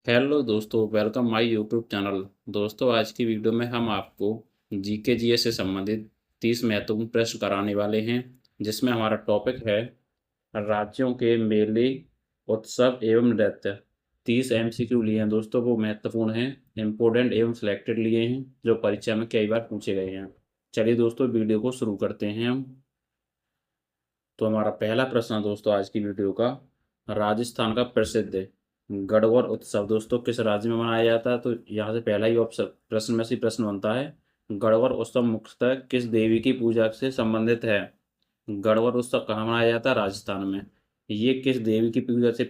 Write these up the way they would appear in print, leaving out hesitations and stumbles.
Hello दोस्तों, welcome my YouTube channel. दोस्तों, आज की वीडियो में हम आपको जीके जीएस से संबंधित 30 महत्वपूर्ण प्रश्न कराने वाले हैं, जिसमें हमारा टॉपिक है राज्यों के मेले, उत्सव एवं नृत्य। 30 एमसीक्यू लिए हैं दोस्तों, वो महत्वपूर्ण हैं, इम्पोर्टेंट एवं सिलेक्टेड लिए हैं, जो परीक्षा में कई बार पूछे गए हैं। चलिए दोस्तों, वीडियो को शुरू करते हैं हम। तो हमारा पहला प्रश्न दोस्तों आज की वीडियो का, राजस्थान का प्रसिद्ध गढ़वाल उत्सव दोस्तों किस राज्य में मनाया जाता है? तो यहाँ से पहला ही ऑप्शन प्रश्न में से प्रश्न बनता है, गढ़वाल उत्सव मुख्यतः किस देवी की पूजा से संबंधित है? गढ़वाल उत्सव कहाँ मनाया जाता है? राजस्थान में। ये किस देवी की पूजा से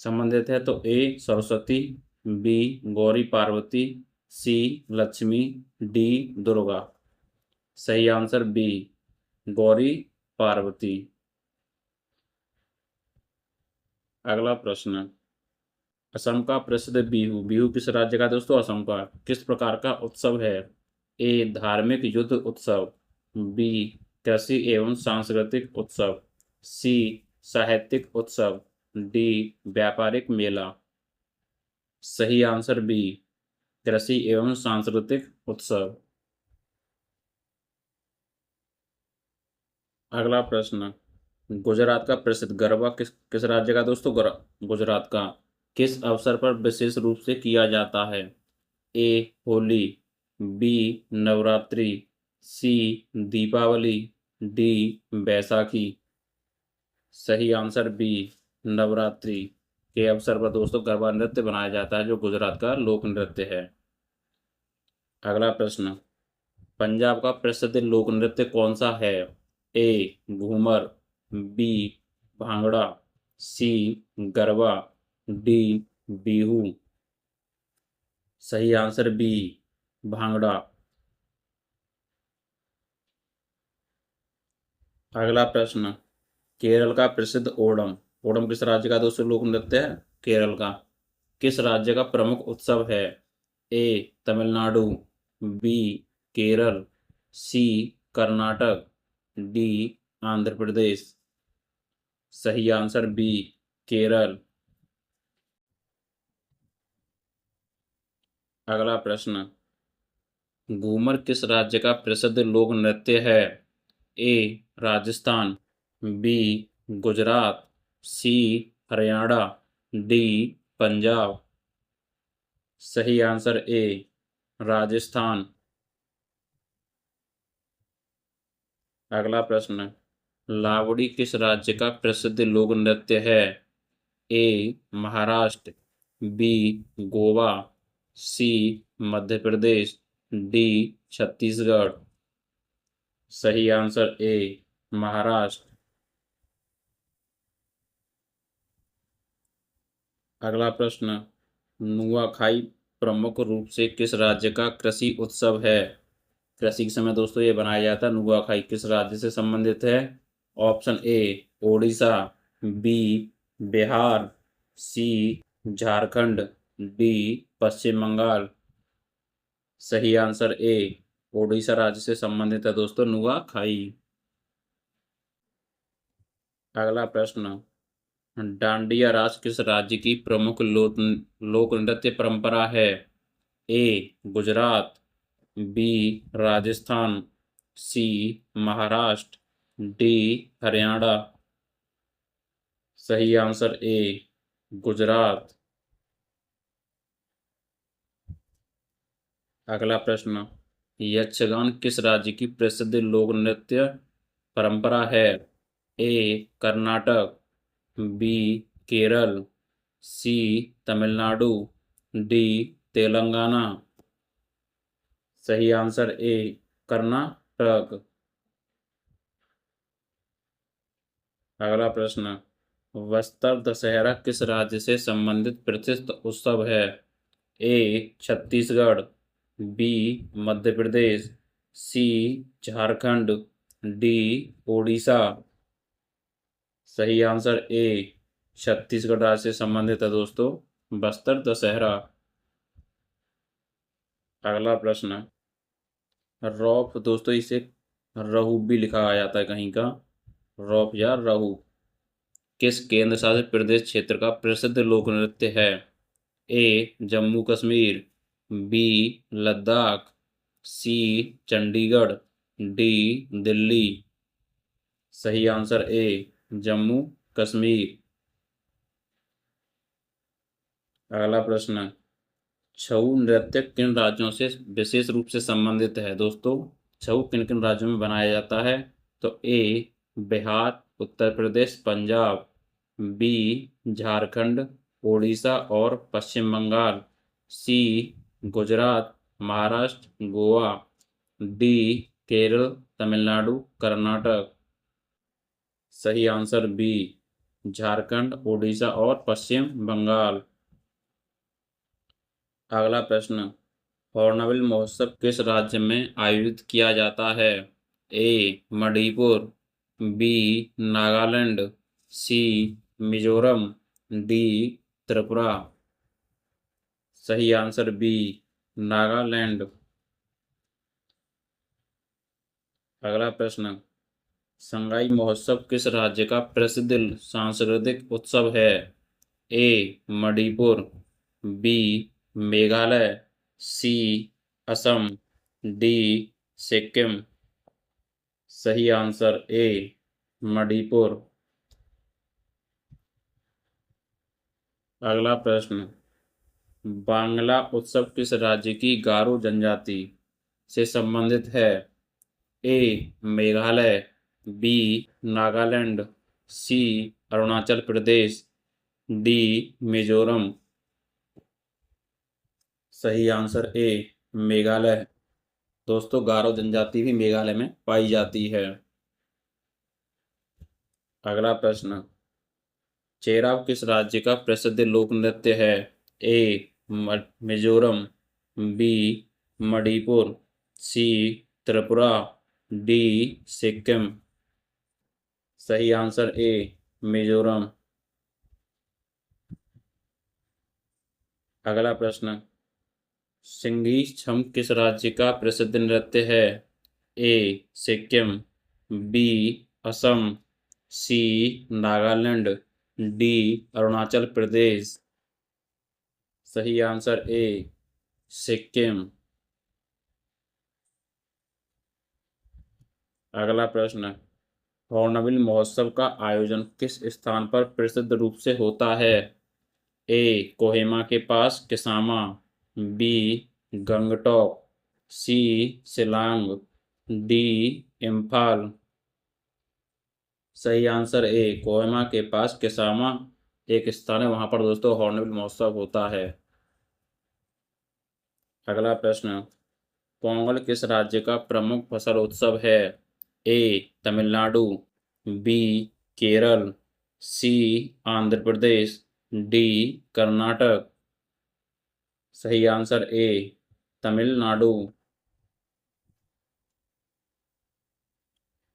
संबंधित है? तो ए सरस्वती, बी गौरी पार्वती, सी लक्ष्मी, डी दुर्गा। सही आंसर बी गौरी पार्वती। अगला प्रश्न, असम का प्रसिद्ध बिहू, बिहू किस राज्य का दोस्तों? असम का। किस प्रकार का उत्सव है? ए धार्मिक युद्ध उत्सव, बी कृषि एवं सांस्कृतिक उत्सव, सी साहित्यिक उत्सव, डी व्यापारिक मेला। सही आंसर बी कृषि एवं सांस्कृतिक उत्सव। अगला प्रश्न, गुजरात का प्रसिद्ध गरबा किस किस राज्य का दोस्तों? गुजरात का। किस अवसर पर विशेष रूप से किया जाता है? ए होली, बी नवरात्रि, सी दीपावली, डी बैसाखी। सही आंसर बी नवरात्रि के अवसर पर दोस्तों गरबा नृत्य बनाया जाता है, जो गुजरात का लोक नृत्य है। अगला प्रश्न, पंजाब का प्रसिद्ध लोक नृत्य कौन सा है? ए घूमर, बी भांगड़ा, सी गरबा, डी बिहू। सही आंसर बी भांगड़ा। अगला प्रश्न, केरल का प्रसिद्ध ओणम, ओणम किस राज्य का दोस्तों लोक नृत्य है? केरल का। किस राज्य का प्रमुख उत्सव है? ए तमिलनाडु, बी केरल, सी कर्नाटक, डी आंध्र प्रदेश। सही आंसर बी केरल। अगला प्रश्न, घूमर किस राज्य का प्रसिद्ध लोक नृत्य है? ए राजस्थान, बी गुजरात, सी हरियाणा, डी पंजाब। सही आंसर ए राजस्थान। अगला प्रश्न, लावड़ी किस राज्य का प्रसिद्ध लोक नृत्य है? ए महाराष्ट्र, बी गोवा, सी मध्य प्रदेश, डी छत्तीसगढ़। सही आंसर ए महाराष्ट्र। अगला प्रश्न, नुआखाई प्रमुख रूप से किस राज्य का कृषि उत्सव है? कृषि के समय दोस्तों ये बनाया जाता है। नुआखाई किस राज्य से संबंधित है? Option A Odisha, B Bihar, C Jharkhand, D Paschim Bangal. सही आंसर ए ओडिशा राज्य से संबंधित है दोस्तों नुआखाई। अगला प्रश्न, डांडिया रास किस राज्य की प्रमुख लोक नृत्य परंपरा है? ए गुजरात, बी राजस्थान, सी महाराष्ट्र, डी हरियाणा। सही आंसर ए गुजरात। अगला प्रश्न, यक्षगान किस राज्य की प्रसिद्ध लोक नृत्य परंपरा है? ए कर्नाटक, बी केरल, सी तमिलनाडु, डी तेलंगाना। सही आंसर ए कर्नाटक। अगला प्रश्न, बस्तर दशहरा किस राज्य से संबंधित प्रसिद्ध उत्सव है? ए छत्तीसगढ़, बी मध्य प्रदेश, सी झारखंड, डी ओडिशा। सही आंसर ए छत्तीसगढ़ राज्य से संबंधित है दोस्तों बस्तर दशहरा। अगला प्रश्न, रौफ दोस्तों इसे रहू भी लिखा जाता है कहीं का, रौफ या रहू किस केंद्र शासित प्रदेश क्षेत्र का प्रसिद्ध लोक नृत्य है? ए जम्मू कश्मीर, बी लद्दाख, सी चंडीगढ़, डी दिल्ली। सही आंसर ए जम्मू कश्मीर। अगला प्रश्न, छऊ नृत्य किन राज्यों से विशेष रूप से संबंधित है? दोस्तों, छऊ किन किन राज्यों में बनाया जाता है? तो ए बिहार, उत्तर प्रदेश, पंजाब, बी झारखंड, उड़ीसा और पश्चिम बंगाल, सी गुजरात, महाराष्ट्र, गोवा, डी केरल, तमिलनाडु, कर्नाटक। सही आंसर बी झारखंड, उड़ीसा और पश्चिम बंगाल। अगला प्रश्न, हॉर्नबिल महोत्सव किस राज्य में आयोजित किया जाता है? ए मणिपुर, बी नागालैंड, सी मिजोरम, डी त्रिपुरा। सही आंसर बी नागालैंड। अगला प्रश्न, संगाई महोत्सव किस राज्य का प्रसिद्ध सांस्कृतिक उत्सव है? ए मणिपुर, बी मेघालय, सी असम, डी सिक्किम। सही आंसर ए मणिपुर। अगला प्रश्न, बांग्ला उत्सव किस राज्य की गारो जनजाति से संबंधित है? ए मेघालय, बी नागालैंड, सी अरुणाचल प्रदेश, डी मिजोरम। सही आंसर ए मेघालय। दोस्तों, गारो जनजाति भी मेघालय में पाई जाती है। अगला प्रश्न, चेराव किस राज्य का प्रसिद्ध लोक नृत्य है? ए मिजोरम, बी मणिपुर, सी त्रिपुरा, डी सिक्किम। सही आंसर ए मिजोरम। अगला प्रश्न, सिंघी छम किस राज्य का प्रसिद्ध नृत्य है? ए सिक्किम, बी असम, सी नागालैंड, डी अरुणाचल प्रदेश। सही आंसर ए सिक्किम। अगला प्रश्न, हॉर्नबिल महोत्सव का आयोजन किस स्थान पर प्रसिद्ध रूप से होता है? ए कोहिमा के पास किसामा, बी गंगटोक, सी शिलांग, डी इम्फाल। सही आंसर ए कोहिमा के पास किसामा एक स्थान है, वहां पर दोस्तों हॉर्नबिल महोत्सव होता है। अगला प्रश्न, पोंगल किस राज्य का प्रमुख फसल उत्सव है? ए तमिलनाडु, बी केरल, सी आंध्र प्रदेश, डी कर्नाटक। सही आंसर ए तमिलनाडु।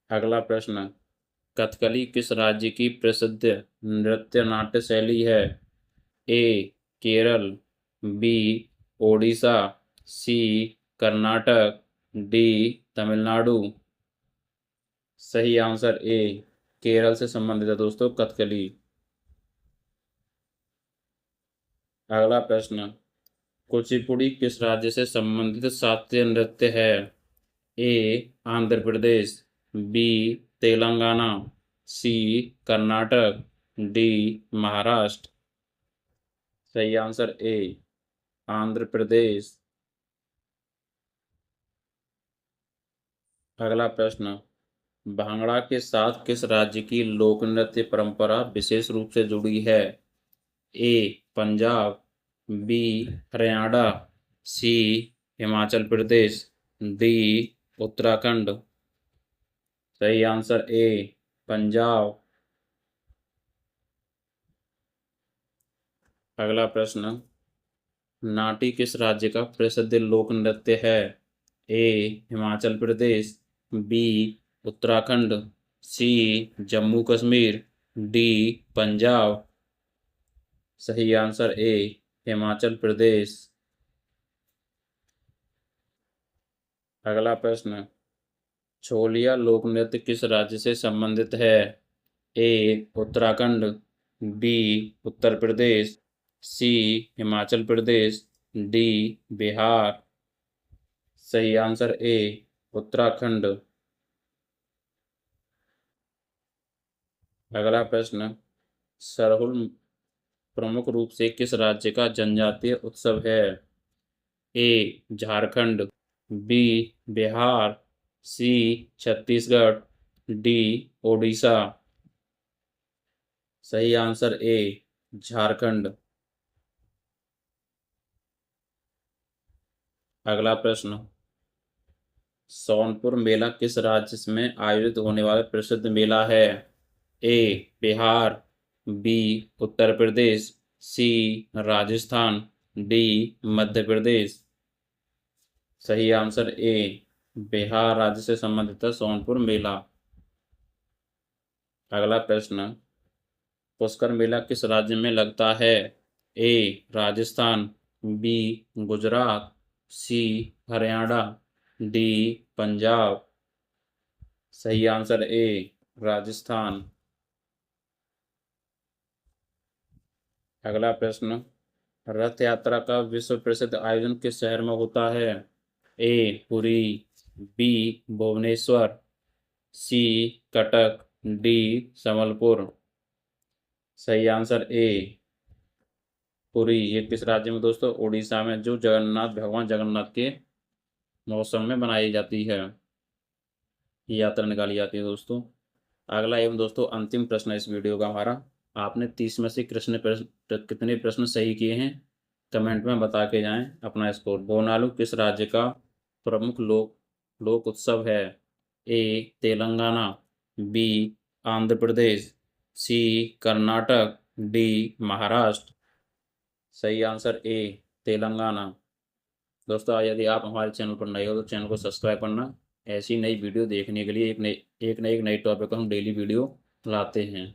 अगला प्रश्न, कथकली किस राज्य की प्रसिद्ध नृत्य नाट्य शैली है? ए केरल, बी ओडिशा, सी कर्नाटक, डी तमिलनाडु। सही आंसर ए केरल से संबंधित है दोस्तों कथकली। अगला प्रश्न, कुचिपुड़ी किस राज्य से संबंधित शास्त्रीय नृत्य है? ए आंध्र प्रदेश, बी तेलंगाना, सी कर्नाटक, डी महाराष्ट्र। सही आंसर ए आंध्र प्रदेश। अगला प्रश्न, भांगड़ा के साथ किस राज्य की लोक नृत्य परंपरा विशेष रूप से जुड़ी है? ए पंजाब, बी हरियाणा, सी हिमाचल प्रदेश, डी उत्तराखंड। सही आंसर ए पंजाब। अगला प्रश्न, नाटी किस राज्य का प्रसिद्ध लोक नृत्य है? ए हिमाचल प्रदेश, बी उत्तराखंड, सी जम्मू कश्मीर, डी पंजाब। सही आंसर ए हिमाचल प्रदेश। अगला प्रश्न, छोलिया लोक नृत्य किस राज्य से संबंधित है? ए उत्तराखंड, बी उत्तर प्रदेश, सी हिमाचल प्रदेश, डी बिहार। सही आंसर ए उत्तराखंड। अगला प्रश्न, सरहुल प्रमुख रूप से किस राज्य का जनजातीय उत्सव है? ए झारखंड, बी बिहार, सी छत्तीसगढ़, डी ओडिशा। सही आंसर ए झारखंड। अगला प्रश्न, सोनपुर मेला किस राज्य में आयोजित होने वाला प्रसिद्ध मेला है? ए बिहार, बी उत्तर प्रदेश, सी राजस्थान, डी मध्य प्रदेश। सही आंसर ए बिहार राज्य से संबंधित है सोनपुर मेला। अगला प्रश्न, पुष्कर मेला किस राज्य में लगता है? ए राजस्थान, बी गुजरात, सी हरियाणा, डी पंजाब। सही आंसर ए राजस्थान। अगला प्रश्न, रथ यात्रा का विश्व प्रसिद्ध आयोजन किस शहर में होता है? ए पुरी, बी भुवनेश्वर, सी कटक, डी संबलपुर। सही आंसर ए पुरी। ये किस राज्य में दोस्तों? उड़ीसा में, जो जगन्नाथ भगवान जगन्नाथ के मौसम में बनाई जाती है, यात्रा निकाली जाती है दोस्तों। अगला एवं दोस्तों अंतिम प्रश्न है इस वीडियो का हमारा। आपने 30 में से कितने प्रश्न सही किए हैं कमेंट में बता के जाएं अपना स्कोर। बोनालू किस राज्य का प्रमुख लोक उत्सव है? ए तेलंगाना, बी आंध्र प्रदेश, सी कर्नाटक, डी महाराष्ट्र। सही आंसर ए तेलंगाना। दोस्तों यदि आप हमारे चैनल पर नए हो तो चैनल को सब्सक्राइब करना। ऐसी नई वीडियो देखने के लिए एक नई टॉपिक पर हम डेली वीडियो लाते हैं।